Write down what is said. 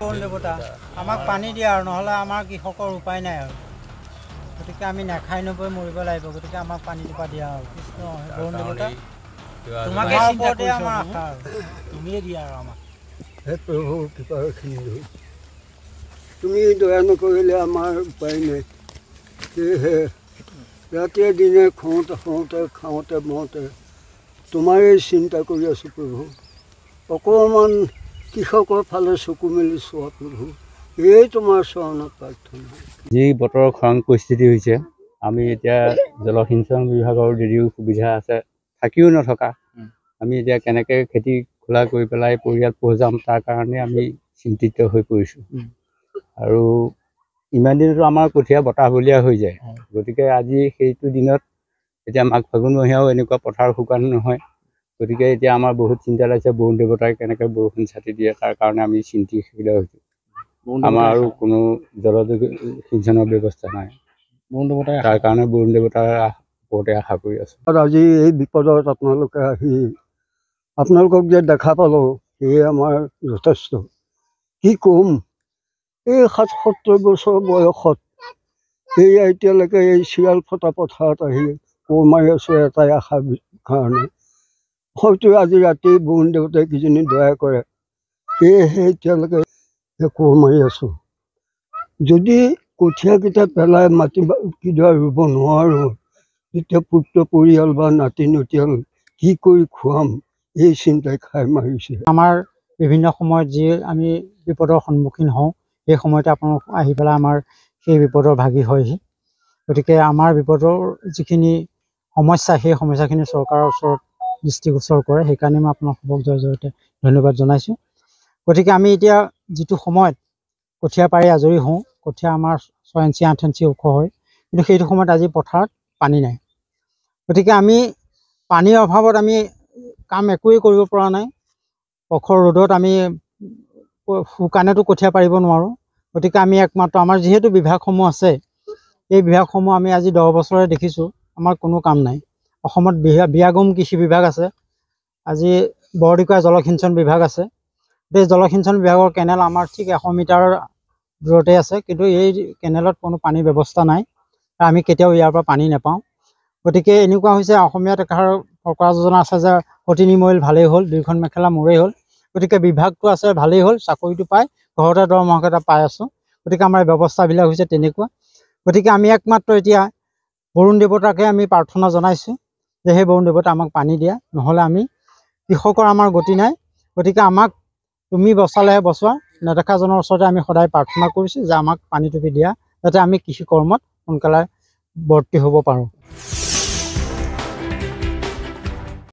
বৰুণ দেৱতা আমাক পানী দিয়া আৰু নহ'লে আমাৰ কৃষকৰ উপায় নাই আৰু গতিকে আমি নাখাই নবৈ মৰিব লাগিব গতিকে আমাক পানী টোপা দিয়া আৰু কৃষ্ণ বৰুণ দেৱতা তোমাকে ওপৰতে আমাৰ আশা আৰু তুমিয়ে দিয়া আৰু আমাক হে প্ৰভু কৃপা ৰাখিলে তুমি দয়া নকৰিলে আমাৰ উপায় নাই সেয়েহে ৰাতিয়ে দিনে খুৱাওঁতে খাওঁতে বওঁতে তোমাৰেই চিন্তা কৰি আছোঁ প্ৰভু অকণমান কৃষকৰ ফালে চকু মেলি চোৱা প্ৰভু এই তোমাৰ চৰণত প্ৰাৰ্থনা যি বতৰৰ খৰাং পৰিস্থিতি হৈছে আমি এতিয়া জলসিঞ্চন বিভাগৰ যদিও সুবিধা আছে থাকিও নথকা আমি এতিয়া কেনেকৈ খেতি খোলা কৰি পেলাই পৰিয়াল পোহযাম তাৰ কাৰণে আমি চিন্তিত হৈ পৰিছোঁ আৰু ইমান দিনতো আমাৰ কঠীয়া বতাহ বলীয়া হৈ যায় গতিকে আজি সেইটো দিনত এতিয়া মাঘ ফাগুনমহীয়াও এনেকুৱা পথাৰ শুকান নহয় গতিকে এতিয়া আমাৰ বহুত চিন্তা লাগিছে বৰুণ দেৱতাই কেনেকৈ বৰষুণ ছাটি দিয়ে তাৰ কাৰণে আমি চিন্তিত হৈছোঁ আমাৰ আৰু কোনো জলসিঞ্চনৰ ব্যৱস্থা নাই তাৰ কাৰণে বৰুণ দেৱতাৰ ওপৰতে আশা কৰি আছোঁ আজি এই বিপদত আপোনালোকে আহি আপোনালোকক যে দেখা পালোঁ সেয়ে আমাৰ যথেষ্ট কি ক'ম এই ৭৭ বছৰ বয়সত সেয়া এতিয়ালৈকে এই চিৰাল ফটা পথাৰত আহি কোৰ মাৰি আছোঁ এটাই আশাৰ কাৰণে হয়তো আজি ৰাতি বৰুণ দেৱতাই কিজনী দয়া কৰে সেয়েহে এতিয়ালৈকে কোৰ মাৰি আছোঁ যদি কঠীয়াকেইটা পেলাই মাটিকেইডৰা ৰুব নোৱাৰোঁ তেতিয়া পুত্ৰ পৰিয়াল বা নাতি নতিয়াল কি কৰি খুৱাম এই চিন্তাই খাই মাৰিছে আমাৰ বিভিন্ন সময়ত যি আমি বিপদৰ সন্মুখীন হওঁ সেই সময়তে আপোনালোক আহি পেলাই আমাৰ সেই বিপদৰ ভাগী হয়হি গতিকে আমাৰ বিপদৰ যিখিনি সমস্যা সেই সমস্যাখিনি চৰকাৰৰ ওচৰত দৃষ্টিগোচৰ কৰে সেইকাৰণে মই আপোনালোকক জৰিয়তে ধন্যবাদ জনাইছোঁ গতিকে আমি এতিয়া যিটো সময়ত কঠীয়া পাৰি আজৰি হওঁ কঠীয়া আমাৰ 6 ইঞ্চি 8 ইঞ্চি ওখ হয় কিন্তু সেইটো সময়ত আজি পথাৰত পানী নাই গতিকে আমি পানীৰ অভাৱত আমি কাম একোৱেই কৰিব পৰা নাই প্ৰখৰ ৰ'দত আমি শুকানেতো কঠীয়া পাৰিব নোৱাৰোঁ গতিকে আমি একমাত্ৰ আমাৰ যিহেতু বিভাগসমূহ আছে এই বিভাগসমূহ আমি আজি 10 বছৰে দেখিছোঁ আমাৰ কোনো কাম নাই অসমত বিয়াগম কৃষি বিভাগ আছে আজি বৰদিকা জলসিঞ্চন বিভাগ আছে এই জলসিঞ্চন বিভাগৰ কেনেল আমাৰ ঠিক 100 মিটাৰ দূৰতে আছে কিন্তু এই কেনেলত কোনো পানীৰ ব্যৱস্থা নাই আমি কেতিয়াও ইয়াৰ পৰা পানী নাপাওঁ গতিকে এনেকুৱা হৈছে অসমীয়াত এষাৰ ফকৰা যোজনা আছে যে সতিনী মৰিল ভালেই হ'ল 2খন মেখেলা মোৰেই হ'ল গতিকে বিভাগটো আছে ভালেই হ'ল চাকৰিটো পাই ঘৰতে দৰমহাকেইটা পাই আছোঁ গতিকে আমাৰ ব্যৱস্থাবিলাক হৈছে তেনেকুৱা গতিকে আমি একমাত্ৰ এতিয়া বৰুণ দেৱতাকে আমি প্ৰাৰ্থনা জনাইছোঁ যে সেই বৰুণ দেৱতা আমাক পানী দিয়া নহ'লে আমি কৃষকৰ আমাৰ গতি নাই গতিকে আমাক তুমি বচালেহে বচোৱা নেদেখাজনৰ ওচৰতে আমি সদায় প্ৰাৰ্থনা কৰিছোঁ যে আমাক পানী টুপি দিয়া যাতে আমি কৃষি কৰ্মত সোনকালে বৰ্তি হ'ব পাৰোঁ।